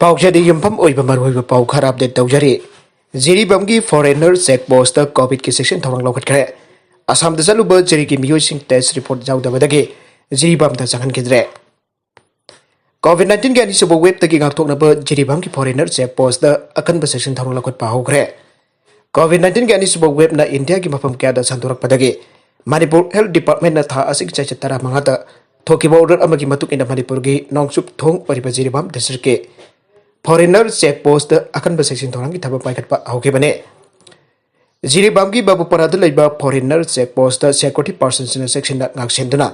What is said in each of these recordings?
पाउचेदी युम्फम ओइबा मरुइबा पाउ खरा अपडेट तौजरी जिरीबमगी फॉरेनर चेक पोस्ट कोविड की सेक्शन थौरंग लौखटखरे असम चलुब जिरीगी मियोइसिंग टेस्ट रिपोर्ट जाउदबदगी जिरीबम दा चंगनखिद्रे कोविड 19 के अनिसुब वेब तकी गाथोकनब जिरीबमगी फॉरेनर चेक पोस्ट अकनब सेक्शन थौरंग लौखटपा हौखरे कोविड 19 के अनिसुब वेब ना इंडिया की मफम क्या संतोरकपदगी मणिपुर हेल्थ डिपार्टमेंट ना था असिक चैचत तरा मंगाता थोकिबा ऑर्डर अमगी मतुक इन मणिपुर की नोंगसुप थोंग परिबा जिरीबम डिस्ट्रिक्ट के फॉरेनर चेक पोस्ट अकनब सेक्शन थोरंगी थब पाइखटपा हौखेबने जिरीबामगी बाबुपराद लैबा foreigner check post security person section गाक्सेंदुना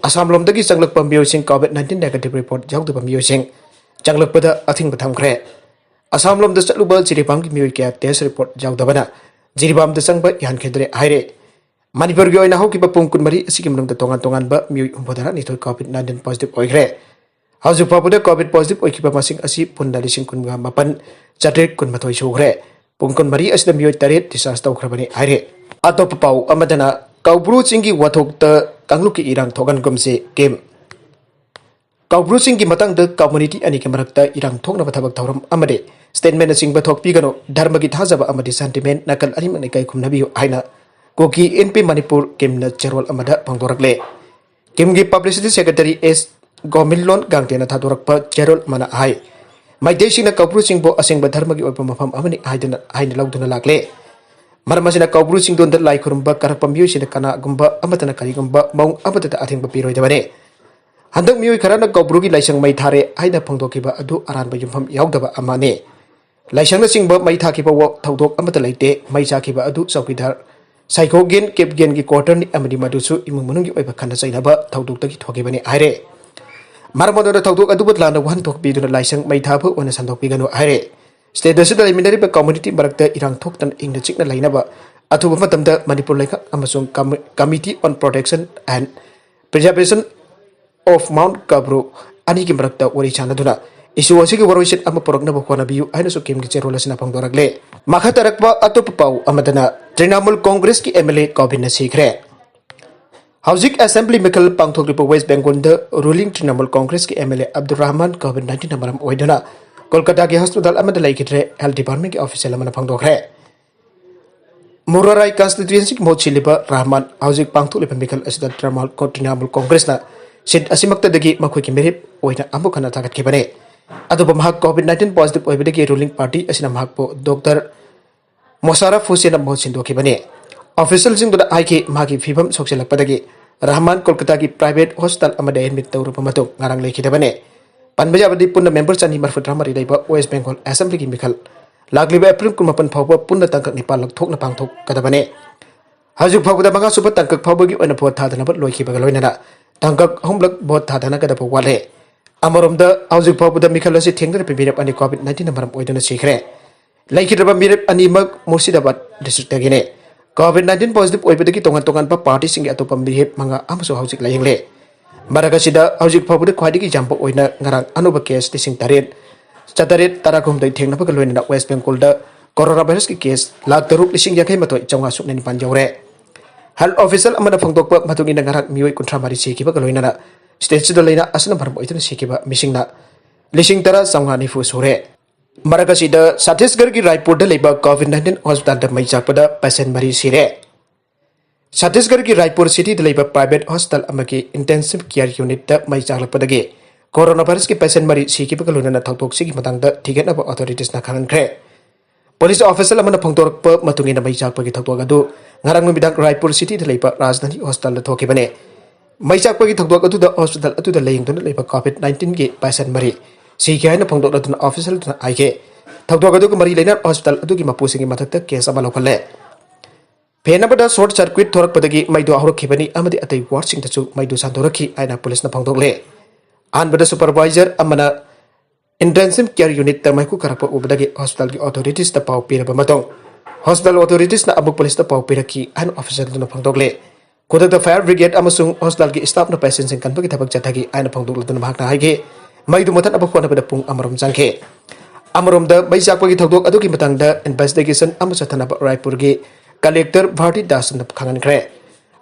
असम लोमदगी चंगलकपा मियोइसिंग कोविड 19 नेगेटिव रिपोर्ट जाउदबा मियोइसिंग चंगलकपदा अथिंग थमखरे असम लोमद चलुबा जिरीबामगी मियोइ क्या टेस्ट रिपोर्ट जाउदबना जिरीबामद चंगबा यानखेद्रे हाइरे मणिपुर की ओइना हौकिबा पुंग कुनमरी असिगी मनंगदा तोंगान तोंगानबा मियोइ हुंबोदरा निथोय कोविड 19 पॉजिटिव ओइग्रे हौजुक फाउबदा कोविड पॉजिटिव ओइखिबा मसिंग असि पुन्ना लिसिंग कुनगा मापन चट्रेक कुनमथोय सुग्रे पुंग कुनमरी असदा मियोइ तरेट डिस्चार्ज तौखरबनी हाइरे अतोप पाउ अमदना काउब्रु चिंगी वाथोकता कांगलुकी इरांग थोगनगमसे केम काउब्रु चिंगी मतंगद कम्युनिटी अनि के मरक्ता इरांग थोगनब थबक थौरम अमदे स्टेटमेंट सिंग थोकपीगनो धर्मगी थाजब अमदि सेंटिमेंट नकल अनिमने कई खुमनबियो हाइना कोकी एनपी मणिपुर केमना चेरोल अमदा पंगदोरकले केमगी पब्लिसिटी सेक्रेटरी एस गोमिलोन गांगतेना थादोरकपा चेरोल मना हाई माइदेसिंगना काउब्रु चिंगबो असेंगबा धर्मगी ओइबा मफम अमनि हाइना लौदुना लाकले मरमसिना काउब्रु चिंगदोन लाई खुरुंबा करपम मियोइसिना कनागुंबा अमतना करिगुंबा मौं अमतदा अथिंगबा पिरोइदबने हंदक मियोइ खराना काउब्रुगी लाइसंग मै थारे हाइना फंगदोकिबा अदु अरानबा युमफम याउदबा अमाने लाइसंगना चिंगबा मै थाकिबा व थौदोक अमता लैते मै चाकिबा अदु चौकीदार साइकोगेन केपगेन की क्वार्टर नि अमदि मदुसु इमुंग मनुंगी ओइबा खन्ना चैनाबा थौदोकतगी थोगेबने हाइरे मरमदोना थौदोक अदुबत लाना वहन थोकपीदुना लाइसंग मै थाबो ओना संदोकपीगनो हाइरे स्टेटसुदा लेमिनरिबा कम्युनिटी मरक्ता इरांग थोक्तन इंगना चिकना लाइनाबा अथुबा मतमदा मणिपुर लेखा अमसुंग committee on protection and preservation of Mount Kabru अनि की मरक्ता ओरी चानदुना इशू असिगी वरोइसिन अमा पोरकनबा होनाबियु आइनसु केमगी चेरोल असना फंगदोरकले मखा तरकबा अतोप पाउ अमदना तृणमूल कांग्रेस की एमएलए कोबिन सीखरे हाउसिंग असेंबली मिखल पांगथोकलिबा वेस्ट बेंगल द रूलिंग तृणमूल कांग्रेस की एमएलए अब्दुल रहमान कोविड 19 नंबरम ओइदना कोलकाता के हॉस्पिटल अमद लैखिद्रे हेल्थ डिपार्टमेंट के ऑफिशियल अमना फंगदोखरे मुराराई कॉन्स्टिट्यूएंसी की मोट सिलिबा रहमान हाउसिंग पांगथोकलिबा मिखल असिदा तृणमूल कांग्रेस ना सीट असिमक्तदगी मखोय की मेरिट ओइना अमुखना तागतखिबने अदुबा महक कोविड 19 पॉजिटिव ओइबदगी रूलिंग पार्टी असिना महकपो डॉक्टर मोशारफ हुसैन मोहन सिंदोखिबने ऑफिशियल सिंगदुना आइके मागी फिबम सोक्सेलकपदगी रहमान कोलकाता की प्राइवेट हॉस्पिटल अमदे एडमिट तौरब मतुंग ngarang लेखिदबने पनबजाबदी पुन्ना मेंबर चनी मरफुद्रा मरी लेबा वेस्ट बेंगल असेंबली की मिखल लागलिबा एप्रिल 19 फावबा पुन्ना तंकक निपाल लथोकना पांगथोक कदबने हजु फावबदा मंगा सुब तंकक फावबगी ओइना भोट थादनब लोइखिबगा लोइनना तंकक हमलक भोट थादना कदब वाले अमरोमदा हजु फावबदा मिखल असि थेंगदर पिबिरप अनि कोविड 19 नंबरम ओइदना सिखरे लाइखिद्रबा मिरप अनिमक मुर्शिदाबाद डिस्ट्रिक्ट तगिने कोविड 19 पॉजिटिव ओइबदगी तोंगन तोंगन पार्टी सिंग अतोप मिरेप मंगा अमसो हौजिक लायंगले मरगसिदा हौजिक फावबदा ख्वाइदगी जाम्प ओइना ngarang अनुब केस तिसिंग तरेट चतरेट तराखुमदै थेंगनबगा लोइना वेस्ट बेंगल द कोरोना वायरस की केस लाख तरुक लिसिंग याखै मथोय चौंगा सुकने निपान जौरे हेल्थ ऑफिसर अमना फंगदोकपा मथुगिना ngarang मियोय कुंथ्रा मारी सिखिबगा लोइना स्टेटसुदा लेना असना भरम ओइदना सिखिबा मिसिंगना लिसिंग तरा चौंगा निफु सुरे मरगसिदा छत्तीसगढ़ की रायपुर लेबा कोविड 19 हॉस्पिटल मई चाकपदा पेशेंट मरी सिरे छत्तीसगढ़ की रायपुर सिटी लेबा प्राइवेट हॉस्पिटल अमकी इंटेंसिव केयर यूनिट मई चाकलपदगी कोरोना वायरस की पेशेंट मरी सिखिबगा लोइना थौतोकसिगी मतंगदा थिगेनबा अथॉरिटीज खानखरे पुलिस ऑफिसर अमना फंगदोरकपा मतुंगिना मई चाकपगी थौतोक अदु ngarang numidak रायपुर सिटी लेबा राजधानी हॉस्पिटल थोकिबने मई चाकपगी थौतोक अदुदा हॉस्पिटल अदुदा लेंगदुना लेबा कोविड 19 की पेशेंट मरी सिखि हाइना फंगदोकना ऑफिसर आइके थौतोक अदुगा मरी लेना हॉस्पिटल अदुगी मपुसिंगी मथक्ता केस अमा लौखले फेनबदा शॉर्ट सर्किट थोरकपदगी मैदु आहरखिबनी अमदि अतै वार्डसिंगदसु मैदु सानदोरखि आइना पुलिसना फंगदोकले आनबदा सुपरवाइजर अमना इंटेंसिव केयर यूनिट तमैकु करपा उबदगी हॉस्पिटल की अथॉरिटीज ता पाउ पिरबा मतों हॉस्पिटल अथॉरिटीज ना अमुक पुलिस ता पाउ पिरखि आन ऑफिसर दुना फंगदोकले खुदता फायर ब्रिगेड अमसुंग हॉस्पिटल की स्टाफ ना पेशेंट सिंग कनबगी थबक चथगी आइना फंगदोकलदुना भागना हाइगे मैदु मथन अब खोनबदा पुंग अमरम चंखे अमरमदा मई चाकपगी थौदोक अदुगी मतंगदा इन्वेस्टिगेशन अमसथनब रायपुर की कलेक्टर भारती दास न खानखरे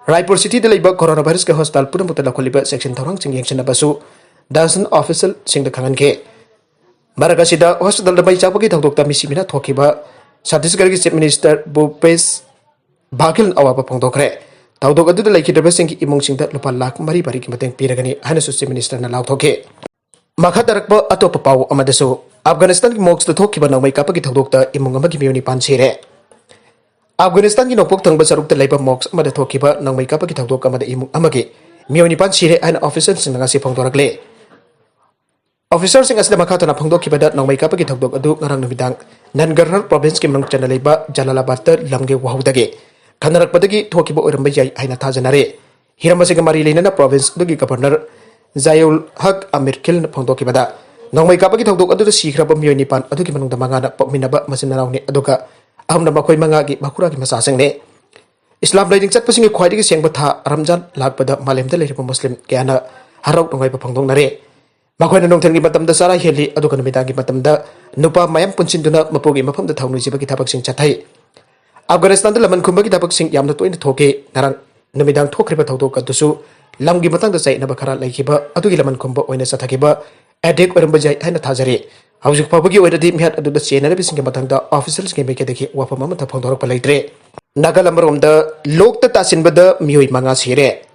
रायपुर सिटी लेबा कोरोना वायरस के हॉस्पिटल पुनमुत लखोलिबा सेक्शन थौरंग चिंग येंगसनबसु दासन ऑफिशियल सिंग खानखे Maragashida hospital da bai chakpagi thokdok ta misimina thokiba Chhattisgarh ki chief minister Bhupesh Baghel awaba phongdokre thokdok adu da laikidaba sing ki imong sing da lupa lakh mari bari ki mateng piragani hana su chief minister na lauthoke makha tarakpa atop pau amadasu Afghanistan ki moks da thokiba nangmai kapagi thokdok ta imong amagi mioni pansire Afghanistan ki nopok thangba saruk ta laiba moks amada thokiba nangmai kapagi thokdok amada imong amagi mioni pansire hana officer sing ngasi phongdorakle Officer sing asli makata na phongdok kibada nangmai kapagi thokdok adu ngarang numidang Nangarhar province ki mang chana leiba Jalalabad ta lamge wahudage khanarak padagi thokiba oiramba yai aina thajanare hiramasiga mari leinana province dugi governor Zayul Haq Amir Khil na phongdok kibada nangmai kapagi thokdok adu sikraba miyoi nipan adugi manungda mangana pokminaba masinaraw ni aduga ahumna makhoi manga gi bakura gi masasang ne Islam leading chat pasingi khwaidigi sengba tha Ramzan lakpada malemda leiriba muslim kyana harok nongai pa phongdok nare Makoy nung tanggi matam da sara heli adu kan midagi matam da nupa mayam punsin duna mapogi mapam da thawnu jiba ki thabak sing chathai Afghanistan da laman khumba ki thabak sing yamna toina thoke narang numidang thokriba thawdo ka dusu lamgi matang da sai na bakara laikiba adu gi laman khumba oina sathakiba adek oramba jai haina thajari haujuk pabagi oiradi mihat adu da chenara bising matang da officials ke meke dekhi wafam ma ta phongdorok palaitre nagalamrom da lok ta tasin bada mioi manga sire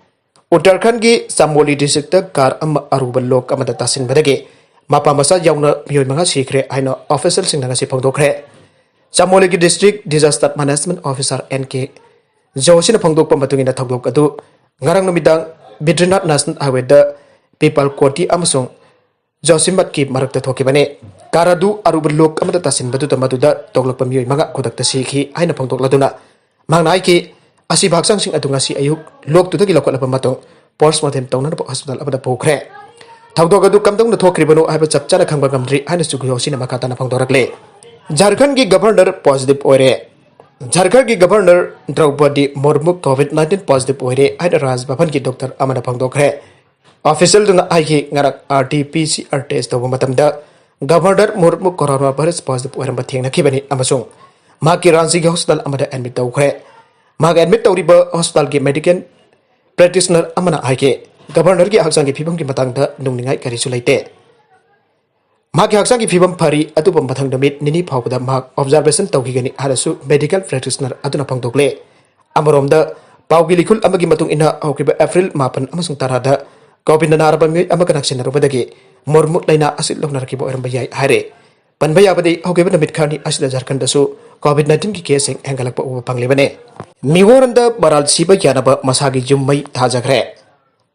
Uttarakhand ki Chmoli district ta car aruba lok amada tasin badage mapa masa yauna mioi manga sikre aina official sing nanga si phongdokre Chmoli ki district disaster management officer NK Joshi na phongdok pamatungi na thokdok adu ngarang numidang Bidrinath National Highway da People Koti amasung Josimat ki marak ta thokibane karadu aruba lok amada tasin badu tamadu da toklok mioi manga kodak ta sikhi aina phongdok laduna mangnai ki Asi baksang sing adunga si ayuk lok tu tagi lokot lapam matong postmortem tawna na hospital abada pokre thawdok adu kamtong na thokribano aiba chapchana khangba gamdri aina suguyo sina makata na phangdorakle Jharkhand ki governor positive oire Jharkhand ki governor Draupadi Murmu COVID-19 positive oire aina Raj Bhavan ki doctor amana phangdokre official duna aiki ngarak RT-PCR test tawa matamda governor Murmu coronavirus positive oire mathengna khibani amasung maki Ranchi ki hospital amada admit tawkre Mag admit tawriba hospital ki medical practitioner amana aike governor ki haksang ki phibam ki matang da nungningai kari sulaite Mag haksang ki phibam phari atupa mathang damit nini phawda mag observation tawki gani harasu medical practitioner aduna phangdokle amarom da pawgi likul amagi matung ina okriba April 9 amasung tarada covid naraba mi amakanak sinarubadagi mormut laina asil loknar ki bo eramba yai hare panbaya badi okriba namit khani asida Jharkhand dasu COVID-19 ki case enggalak pa uba panglebane Miworanda baral siba yanaba masagi jummai thajagre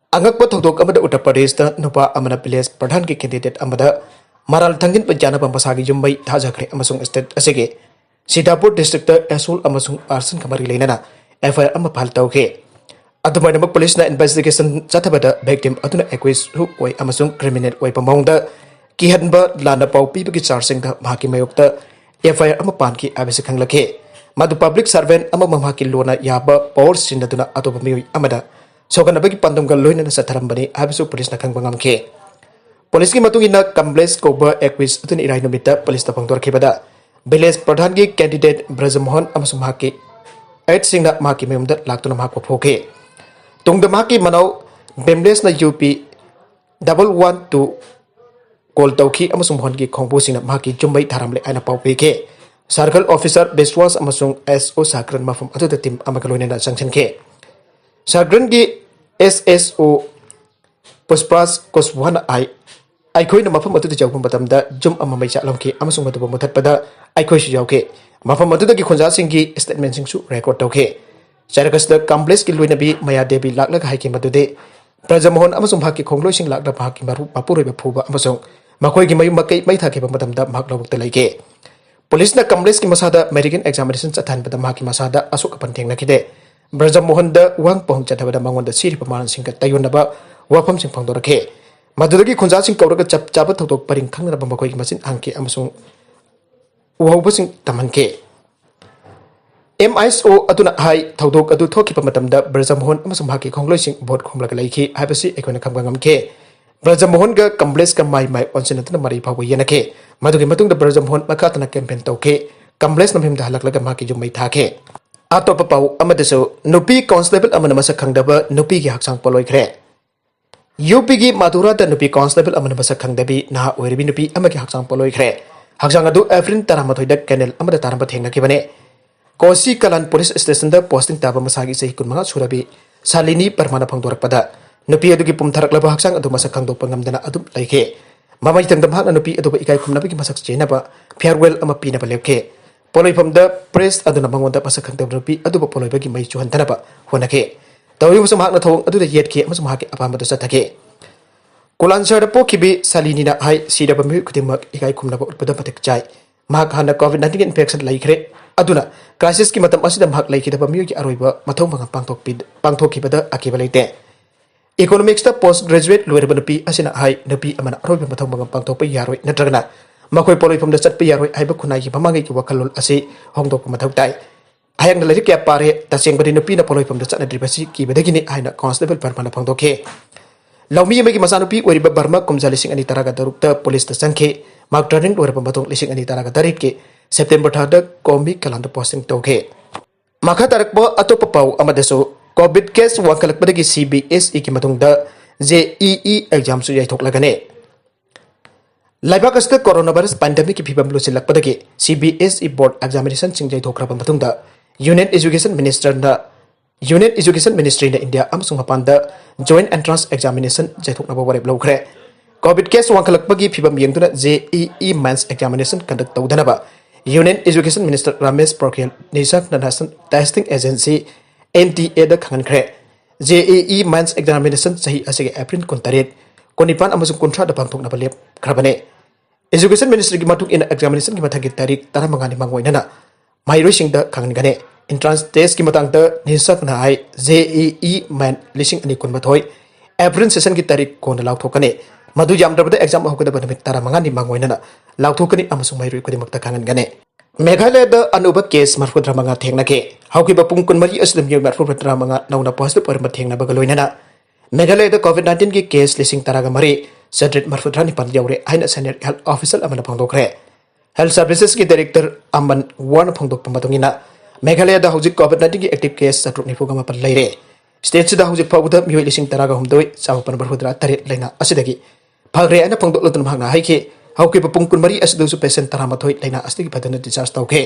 angak pa thokdok amada Uttar Pradesh da nupa amana village pradhan ki candidate amada maral thangin pa yanaba masagi jummai thajagre amasung state asege Sitapur district da Asol amasung arson kamari leinana FIR ama phal tawke adumai namak police na investigation chathabada victim aduna accused hu oi amasung criminal oi pamongda ki hanba lana pau pi bagi charging da mahaki mayokta FIR ama pan ki abise khanglake madu public servant ama mamhaki lona yaba power sinaduna atoba mioi amada sokanabagi pandunggal loina na satharambani abisu police na khangbangam ke police ki matungina complex cover accused atun irai nomita police ta pangdor khibada village pradhan ki candidate Brajamohan amasung mahaki 8 singna mahaki memda laktuna mahak phoke tungda mahaki manau bemles na UP 112 call tauki amasung mohon ki khongbu singna mahaki jumbai tharamle aina pawpe ke circle officer Beswas amasung SO sakran mafum atu team amakaloina na sanction ke sakran ki SSO Puspras Koswana ai na mafum atu jawpum batamda jum amamai chalom ki amasung matu muthat pada aikhoi su jawke mafum atu ki khonja sing ki statement sing su record tauke Charakas da complex ki loina bi maya debi laklak haiki madude Brajamohan amasung bhaki khongloi sing lakda bhaki maru mapuroi ba phuba amasung makoi ki mayu makai mai thake ba matamda mak lobuk ta laike Police na complex ki masada medical examination chathan pada mahaki masada asuk apanteng nakide Brajamohan da wang pong chathabada mangon da siri pamaran sing ka tayonaba wafam sing phangdorakhe madudagi khunja sing kauraga chap chaba thoktok paring khangra ba makoi ki masin angke amasung wauba sing tamanke MISO aduna hai thodok adu thoki pamatamda Brajamohan amasung bhaki khongloi sing vote khomlaga laiki habasi ekona khamgangam ke Brajamohan ga complex ka mai onsinatna mari phawa yanake madugi matung da Brajamohan makatana campaign tauke complex namhim da halaklaga maki jumai thake atopa pau amadaso nupi constable amana masa khangdaba nupi gi haksang poloikre UP की माधुरा नुपी constable अमन मसक खंगदबी नहा ओइरबी नुपी अमकी हक्सांग पलोइख्रे हक्सांग अदु April 13 canal अमदा तारंब थेंगनखिबने Kosi Kalan police station द पोस्टिंग ताब मसागी सही कुनमंगा सुरबी सालिनी परमाना फंगदोरकपदा नुपी अदुगी पुमथरकलब हक्सांग अदु मसक खंगदोप ngamdana अदु लैखे मामाई तंगदम हाना नुपी अदु इकाई खुमनबगी मसक चेनबा फेयरवेल अमा पीनबा लेपखे पोलोइफमद प्रेस अदुना मंगोंदा मसक खंगदब नुपी अदु पोलोइबगी मै चुहनतनबा होनखे तौरिबसु महाकना थोंग अदुदा येटखे अमसु महाके अपामदु सथखे कोलांसर पोखिबी सालिनीना हाई सीरब मी खुदिमक इकाई खुमनबा उत्पद मतिक चाय महाक हाना कोविड-19 इन्फेक्शन लैखरे अदुना क्राइसिस की मतम असिदा महाक लैखिदबा मियोगी अरोइबा मथौ मंगा पांगथोखिबदा अकिबा लैते इकोनॉमिक्स पोस्ट ग्रेजुएट लोरब नुपी असिना हाई नुपी अमना अरोइबा मथौ मंगा पांगथोपा यारोइ नत्रगना मखोय पोलोइफमदा चटपा यारोइ हाइबा खुनाई बमांगै की वखलोल असि होंगदोक मथौ ताई हायंग लैरि क्या पारे तसेंगबदि नुपीना पोलोइफमदा चटनद्रिबसि कीबदगिनि हाइना कांस्टेबल परमाना फंगदोखे लौमी अमगी मसानुपी ओरिबा बर्मा कुमजा 2013 पुलिस चंखे मार्क टर्निंग लोरब मतों 2013 के सेप्टेम्बर थाद कोमी कलांद पोस्टिंग तौखे मखा तरकबो अतोप पाउ अमदसु कोविड केस वांखलकपदगी CBSE की मतुंगदा JEE एग्जाम सु याइथोकलगने लाइबाकस्त कोरोना वायरस पैंडेमिक की फिबम लुसिलकपदगी CBSE बोर्ड एग्जामिनेशन सिंग याइथोकरब मतुंगदा यूनियन एजुकेशन मिनिस्ट्री ने इंडिया अमसुंग मपानदा जॉइंट एंट्रेंस एग्जामिनेशन जैथोकनबा वरेब लौखरे कोविड केस वांखलकपगी फिबम यंगदुना JEE मेंस एग्जामिनेशन कंडक्ट तौदनबा union education minister Ramesh Pokhriyal Nishank national testing agency NTA दा खंगनखरे JEE मेंस एग्जामिनेशन सही असिगे अप्रिल 19 अमसुंग 30 दा पांगथोकनबा लेप खरबने एजुकेशन मिनिस्ट्री की मतुक इन एग्जामिनेशन की मथागी तारीख 15 नि मंगोइनना माइरोइसिंग दा खंगनगने एंट्रेंस टेस्ट की मतंग निशक नाई JEE मेन 2019 एप्रिल सेशन की तारीख कोन लाउथोकने मधु यामद्रबद एग्जाम होगदब नमित 15 नि मंगोइनना लाउथोकनी अमसुंग माइरोइ खुदिमक्ता खंगनगने मेघालय द अनुब केस 45 थेंगनके हौकिब पुंग 23 असलम य 45 नौना पॉजिटिव परम थेंगनबग लोइनना मेघालय द कोविड-19 की केस 13 सड्रेट 45 यौरे हाइना सीनियर हेल्थ ऑफिसर अमन फंगदोखरे हेल्थ सर्विसेज की डायरेक्टर अमन वन फंगदोक मतुंगिना मेघालय द हौजिक कोविड-19 की एक्टिव केस 794 लैरे स्टेट सिदा हौजिक फाउदा मियोय 13 चावपन बरहुद्रा तरेट लैना असिदगी फगरे अना फंगदोकलतन भागना हाइके हौकिब पुंग 23 असदुसु पेशेंट 13 लैना अस्तिगी फदन डिस्चार्ज तौखे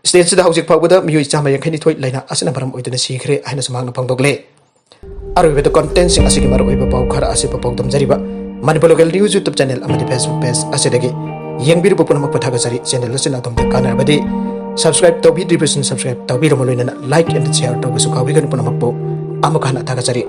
स्टेट सिदा हौजिक फाउदा मियोय 152 लैना असना भरम ओइदना सीखरे हाइना समागना फंगदोकले अरोइबद कंटेंट सिंग असिगी मर ओइबा पाउ खरा असिबा पाउ तमजरिबा Manipur local news YouTube channel अमदि फेसबुक पेज असिदगी यंगबिरबो पुनमक पथागसरी चैनल लसिना तमते कानाबदि सब्सक्राइब तौबि डिप्रेशन सब्सक्राइब तौबि रमलोइना लाइक एंड शेयर तौबसु काबिगन पुनमकपो अमखाना थागसरी